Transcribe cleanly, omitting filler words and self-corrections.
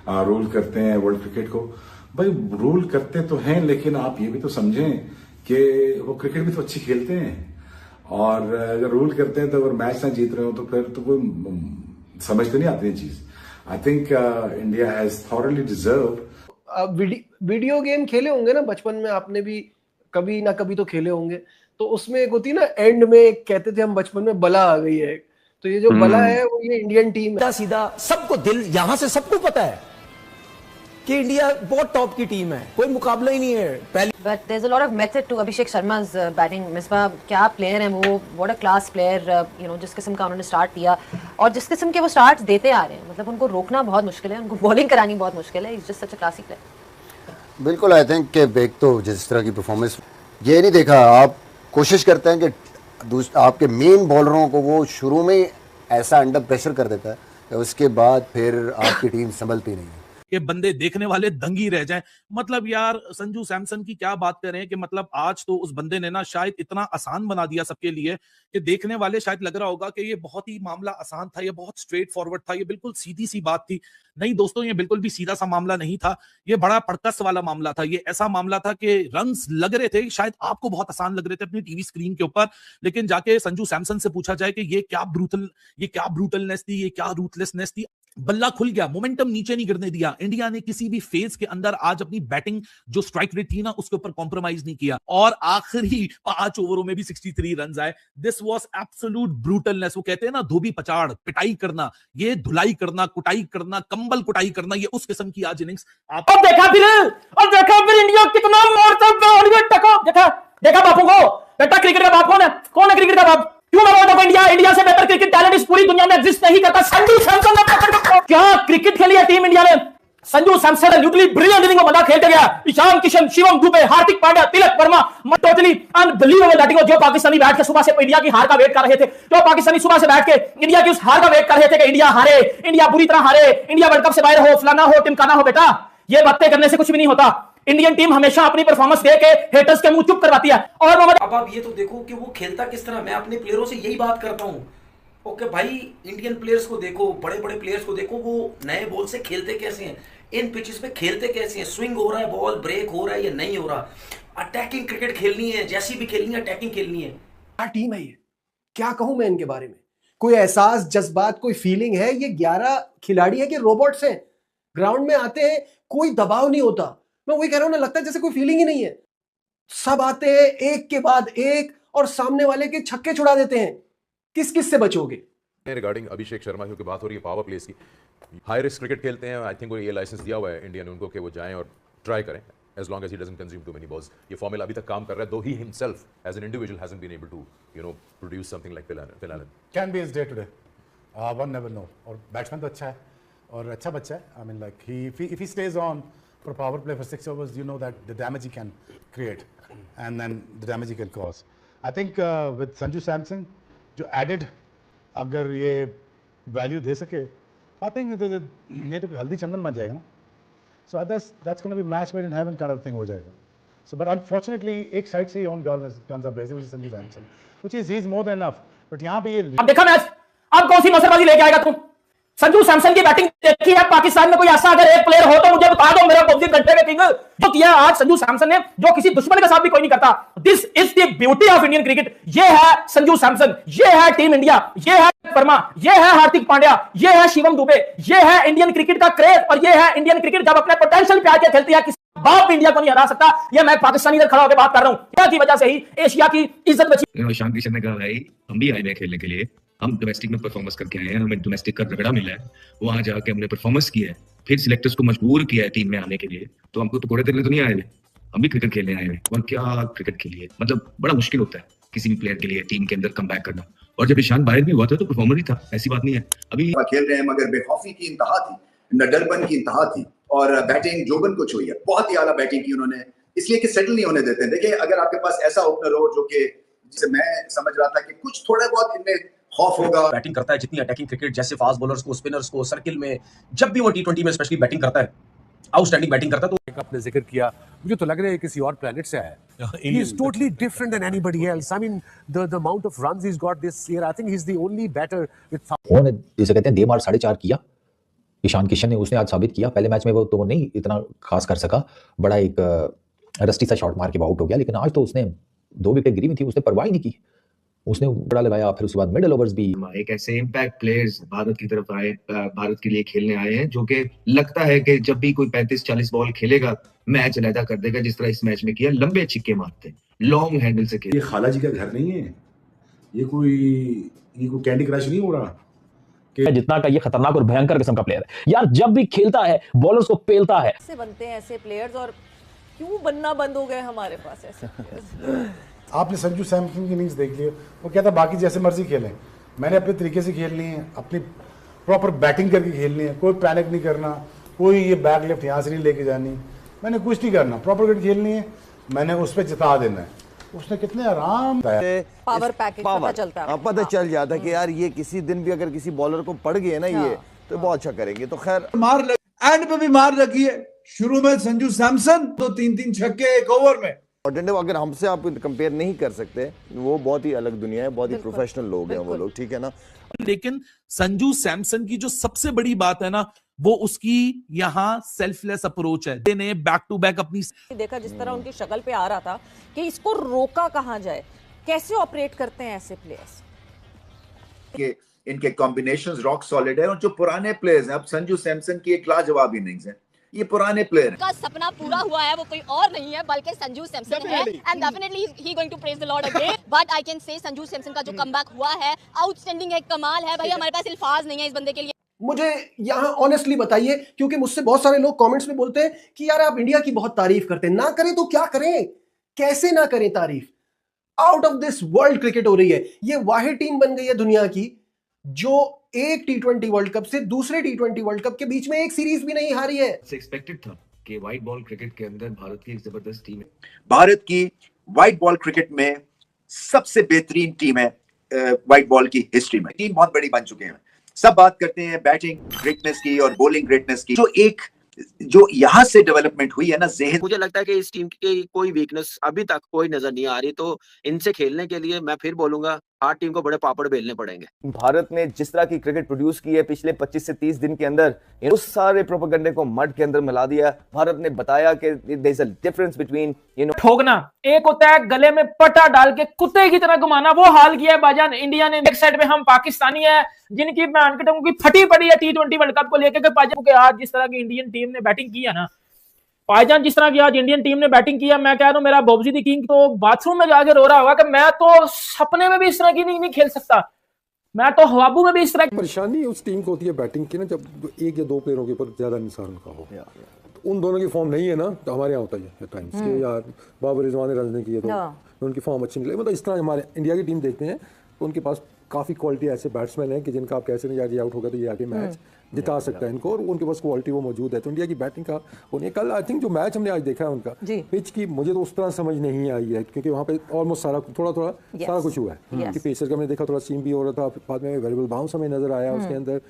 Rule करते हैं world cricket को। भाई रूल करते तो हैं, लेकिन आप ये भी तो समझें कि वो क्रिकेट भी तो अच्छी खेलते हैं, और अगर रूल करते हैं तो अगर मैच ना जीत रहे हो तो फिर तो कोई समझ तो नहीं आती है चीज। I think India has thoroughly deserve. Video game खेले होंगे ना बचपन में, आपने भी कभी ना कभी तो खेले होंगे। तो उसमें एक होती ना, एंड में कहते थे हम बचपन में, बला आ गई है। तो ये जो बला है वो ये इंडियन टीम है। सीधा सबको दिल, यहां से सबको पता है कि इंडिया बहुत टॉप की टीम है, कोई मुकाबला ही नहीं है पहले। But there's a lot of method to Abhishek Sharma's batting. Misbah क्या प्लेयर हैं वो, what a class player, जिस किस्म का उन्होंने स्टार्ट दिया और जिस किस्म के वो स्टार्ट्स देते आ रहे हैं, मतलब उनको रोकना बहुत मुश्किल है, उनको बॉलिंग करानी बहुत मुश्किल है। He's just such a classy player. बिल्कुल, आई थिंक कि बेक तो जिस तरह की परफॉर्मेंस, ये नहीं देखा आप कोशिश करते हैं कि आपके मेन बॉलरों को वो शुरू में ऐसा अंडर प्रेशर कर देता है कि उसके बाद फिर आपकी टीम संभलती नहीं है। ये बंदे देखने वाले दंगी रह जाएं। मतलब यार संजू सैमसन की क्या बात कर रहे हैं कि मतलब आज तो उस बंदे ने ना शायद इतना आसान बना दिया सबके लिए कि देखने वाले शायद लग रहा होगा कि ये बहुत ही मामला आसान था, ये बहुत स्ट्रेट फॉरवर्ड था, ये बिल्कुल सीधी सी बात थी। नहीं दोस्तों, ये बिल्कुल भी सीधा सा मामला नहीं था, ये बड़ा पड़कस वाला मामला था। ये ऐसा मामला था कि रन्स लग रहे थे शायद आपको बहुत आसान लग रहे थे अपनी टीवी स्क्रीन के ऊपर, लेकिन जाके संजू सैमसन से पूछा जाए कि ये क्या ब्रूटलनेस थी, ये क्या रूथलेसनेस थी। बल्ला खुल गया, मोमेंटम नीचे नहीं गिरने दिया। इंडिया ने किसी भी फेज के अंदर आज अपनी बैटिंग जो स्ट्राइक रेट थी ना उसके ऊपर कॉम्प्रोमाइज नहीं किया, और आखिरी 5 ओवरों में भी 63 रन आए। This was absolute brutalness. वो कहते हैं ना धोबी पचाड़, पिटाई करना, ये धुलाई करना, कुटाई करना, कंबल कुटाई करना, ये उस किस्म की आज इनिंग्स आप देखा फिर इंडिया कितना मारता देखा बापू को। बेटा क्रिकेट का बाप कौन है क्रिकेट का बाप? क्यों ना इंडिया से बेहतर क्रिकेट टैलेंट इस पूरी दुनिया में एग्जिस्ट नहीं करता। संजू सैमसन ने क्या क्रिकेट खेली है टीम इंडिया ने। Sanju Samson neutrally brilliant inning बंदा खेलते गया। Ishan Kishan, Shivam Dubey, Hardik Pandya, Tilak Varma, totally unbelievable batting. जो पाकिस्तानी बैठ के सुबह से इंडिया की हार का वेट कर रहे थे, जो पाकिस्तानी सुबह से बैठ के इंडिया की उस हार का वेट कर रहे थे कि इंडिया हारे, इंडिया बुरी तरह हारे, इंडिया वर्ल्ड कप से बाहर हो, फलाना हो, टिमकाना हो। बेटा ये बातें करने से कुछ भी नहीं होता। इंडियन टीम हमेशा अपनी परफॉर्मेंस दे के हेटर्स के मुंह चुप करवाती है। और अब आप ये तो देखो कि वो खेलता किस तरह। मैं अपने प्लेयरों से यही बात करता हूं। ओके भाई, इंडियन प्लेयर्स को देखो, बड़े बड़े प्लेयर्स को देखो, वो नए बॉल से खेलते कैसे हैं, इन पिचेस पे खेलते कैसे हैं, स्विंग हो रहा है, बॉल ब्रेक हो रहा है या नहीं हो रहा। अटैकिंग क्रिकेट खेलनी है, जैसी भी खेलनी है, अटैकिंग खेलनी है। क्या टीम है ये, क्या कहूं मैं इनके बारे में। कोई एहसास, जज्बात, कोई फीलिंग है। ये 11 खिलाड़ी है कि रोबोट्स हैं। ग्राउंड में आते हैं, कोई दबाव नहीं होता। मैं वही कह रहा हूं ना, लगता है जैसे कोई फीलिंग ही नहीं है। सब आते हैं एक के बाद एक और सामने वाले के छक्के छुड़ा देते हैं। किस किस से बचोगे। रिगार्डिंग अभिषेक शर्मा की बात हो रही है, पावर प्लेस की, हाई रिस्क क्रिकेट खेलते हैं। आई थिंक ये लाइसेंस दिया हुआ है इंडिया ने उनको कि वो जाएं और ट्राई करें, as long as he doesn't consume too many balls. ये फॉर्मूला अभी तक काम कर रहा है, though he himself as an individual hasn't been able to produce something like Phil Allen. Can be his day today, one never know. और batsman तो अच्छा है और अच्छा बच्चा है। I mean like if he stays on for power play for 6 overs, you know that the damage he can create and then the damage he can cause. I think with Sanju Samson, जो added अगर ये value दे सके, I think ये तो हल्दी चंदन बन जाएगा ना। So that's going to be match made in heaven kind of thing हो जाएगा। So but unfortunately एक side से on guns are blazing, which is Sanju Samson, which is he's more than enough. But यहाँ पे ये अब देखा match, अब कौन सी नौसरबाजी लेके आएगा तुम। संजू सैमसन की बैटिंग देखी है पाकिस्तान में, कोई ऐसा अगर एक प्लेयर हो तो मुझे बता दो। मेरा 24 घंटे में किंग जो किया आज संजू सैमसन ने, जो किसी दुश्मन के साथ भी कोई नहीं करता। This is the beauty of Indian cricket. ये है संजू सैमसन, ये है टीम इंडिया, ये है वर्मा, ये है हार्दिक पांड्या, ये है शिवम दुबे, ये है इंडियन क्रिकेट का क्रेज, और ये है इंडियन क्रिकेट जब अपने पोटेंशियल पे आके खेलती है। किसी बाप इंडिया को नहीं हरा सकता। ये मैं पाकिस्तानी इधर खड़ा होकर बात कर रहा हूं, क्या की वजह से ही एशिया की इज्जत बची। ईशान किशन ने कहा भाई हम भी आए हैं खेलने के लिए, हम डोमेस्टिक में परफॉर्मेंस करके आए हैं, हमें डोमेस्टिक का रगड़ा मिला है, वहां जाके हमने परफॉर्मेंस किया है, फिर सिलेक्टर्स को मजबूर किया है टीम में आने के लिए। तो हमको पकौड़े तलने तो नहीं आए, हम भी क्रिकेट खेलने आए हैं। और क्या क्रिकेट खेलिए, मतलब बड़ा मुश्किल होता है किसी भी प्लेयर के लिए टीम के अंदर कम बैक करना। और जब ईशान बाहर भी हुआ था तो परफॉर्मर ही था, ऐसी बात नहीं है। अभी खेल रहे हैं मगर बेखौफी की इंतहा थी, डरपन की इंतहा थी, और बैटिंग जोबन को छुई है, बहुत ही आला बैटिंग की उन्होंने, इसलिए कि सेटल नहीं होने देते हैं। देखिए अगर आपके पास ऐसा ओपनर हो जो कि, जिसे मैं समझ रहा था कि कुछ थोड़ा बहुत इनमें खौफ होगा। बैटिंग करता है जितनी अटैकिंग क्रिकेट, जैसे फास्ट बॉलर्स को, स्पिनर्स को, सर्किल में जब भी वो T20 में स्पेशली बैटिंग करता है, आउटस्टैंडिंग बैटिंग करता है। तो आपने जिक्र किया, मुझे तो लग रहा है किसी और प्लेनेट से आया है। He is totally different than anybody else. I mean the amount of runs he's got this year, I think he's the only batter with जिसे कहते हैं दे मार 4.5 किया, ईशान किशन ने उसने आज साबित किया। पहले मैच में वो तो नहीं इतना खास कर सका, बड़ा एक रस्टी सा शॉट मार के आउट हो गया, लेकिन आज तो उसने 2 विकेट गिरी हुई थी, उसने परवाह ही नहीं की, उसने बड़ा लगाया। फिर उसके बाद मिडल ओवर्स भी। एक ऐसे इम्पैक्ट प्लेयर्स भारत की तरफ आए, भारत के लिए खेलने आए हैं, जो कि लगता है कि जब भी कोई 35-40 बॉल खेलेगा मैच अलहदा कर देगा, जिस तरह इस मैच में किया। लंबे छिक्के मारते, लॉन्ग हैंडल से खेल। ये खाला जी का घर नहीं है, ये कोई कैंडी क्रश नहीं हो रहा। जितना का ये खतरनाक और भयंकर किस्म का प्लेयर है यार, जब भी खेलता है बॉलर्स को पेलता है। ऐसे बनते हैं ऐसे प्लेयर्स, और क्यों बनना बंद हो गए हमारे पास ऐसे प्लेयर्स? आपने संजू सैमसन की इनिंग्स देख ली, वो कहता बाकी जैसे मर्जी खेलें, मैंने अपने तरीके से खेलनी है, अपनी प्रॉपर बैटिंग करके खेलनी है, कोई पैनिक नहीं करना, कोई ये बैक लेफ्ट यहाँ से नहीं लेके जानी, मैंने कुछ नहीं करना, प्रॉपर क्रिकेट खेलनी है, मैंने उस पर जिता देना है। उसने कितने आराम पावर पैकेज पता चलता है, पता चल जाता कि यार ये किसी दिन भी अगर किसी बॉलर को पड़ गए ना ये तो बहुत अच्छा करेंगे। तो खैर मार एंड पे भी मार लगी है। शुरू में संजू सैमसन तो 3-3 छक्के एक ओवर में। अगर हमसे आप कंपेयर नहीं कर सकते, वो बहुत ही अलग दुनिया है, बहुत ही प्रोफेशनल लोग हैं वो लोग, ठीक है ना। लेकिन संजू सैमसन की जो सबसे बड़ी बात है ना, वो उसकी यहाँ सेल्फलेस अप्रोच है। ने बैक टू बैक अपनी देखा जिस तरह उनकी शक्ल पे आ रहा था कि इसको रोका कहाँ जाए, कैसे ऑपरेट करते हैं ऐसे प्लेयर्स। इनके कॉम्बिनेशंस रॉक सॉलिड है, और जो पुराने प्लेयर्स हैं, अब संजू सैमसन की एक लाजवाब इनिंग्स है, ये पुराने प्लेयर का सपना पूरा हुआ है, वो कोई और नहीं है बल्कि संजू सैमसन है, and definitely he going to praise the lord again. But I can say Sanju Samson का जो कमबैक हुआ है आउटस्टैंडिंग है, कमाल है भाई, हमारे पास अल्फाज नहीं है इस बंदे के लिए। मुझे यहाँ ऑनेस्टली बताइए, क्योंकि मुझसे बहुत सारे लोग कमेंट्स में बोलते हैं कि यार आप इंडिया की बहुत तारीफ करते हैं, ना करें तो क्या करें, कैसे ना करें तारीफ। Out of this world cricket हो रही है, ये वाहिद टीम बन गई है दुनिया की जो एक T20 वर्ल्ड कप से दूसरे T20 वर्ल्ड कप के बीच में एक सीरीज भी नहीं हारी है। एक्सपेक्टेड था कि व्हाइट बॉल क्रिकेट के अंदर भारत की एक जबरदस्त टीम है। भारत की व्हाइट बॉल क्रिकेट में सबसे बेहतरीन टीम है व्हाइट बॉल की हिस्ट्री में। टीम बहुत बड़ी बन चुके हैं। सब बात करते हैं बैटिंग ग्रेटनेस की और बॉलिंग ग्रेटनेस की, जो यहाँ से डेवलपमेंट हुई है ना ज़हन। मुझे लगता है कि इस टीम की कोई वीकनेस अभी तक कोई नजर नहीं आ रही, तो इनसे खेलने के लिए मैं फिर बोलूंगा हर टीम को बड़े पापड़ बेलने पड़ेंगे। भारत ने जिस तरह की क्रिकेट प्रोड्यूस की है पिछले 25 से 30 दिन के अंदर, उस सारे प्रोपेगेंडे को मड के अंदर मिला दिया। भारत ने बताया कि there is a difference between ठोकना, एक होता है गले में पट्टा डाल के कुत्ते की तरह घुमाना, वो हाल किया है बाजान इंडिया ने। एक साइड में हम पाकिस्तानी है जिनकी मार्केटों की फटी पड़ी है T20 वर्ल्ड कप को लेकर। आज जिस तरह की इंडियन टीम ने बैटिंग किया ना भाईजान, जिस तरह की आज इंडियन टीम ने बैटिंग किया, मैं कह रहा हूं मेरा बॉब्जी दी किंग तो बाथरूम में जाके रो रहा होगा कि मैं तो सपने में भी इस तरह की नहीं खेल सकता, मैं तो हवाबू में भी इस तरह की। परेशानी उस टीम को होती है बैटिंग की ना, जब एक या दो प्लेयरों के ऊपर ज्यादा निसार उनका हो, तो उन दोनों की फॉर्म नहीं है ना, तो हमारे यहाँ होता है टाइम्स के यार बाबर रिजवान ने रन नहीं किए तो उनकी फॉर्म अच्छी निकले। मतलब इस तरह हमारे इंडिया की टीम देखते हैं तो उनके पास काफ़ी क्वालिटी ऐसे बैट्समैन हैं कि जिनका आप कैसे नहीं यार ये आउट होगा तो ये आगे मैच जिता सकता है इनको, और उनके पास क्वालिटी वो मौजूद है। तो इंडिया की बैटिंग का उन्हें कल आई थिंक जो मैच हमने आज देखा है उनका पिच की मुझे तो उस तरह समझ नहीं आई है, क्योंकि वहाँ पे ऑलमोस्ट थोड़ा सारा कुछ हुआ है कि पेसर का हमने देखा थोड़ा सीम भी हो रहा था, बाद में वेरिएबल बाउंस हमें नजर आया उसके अंदर।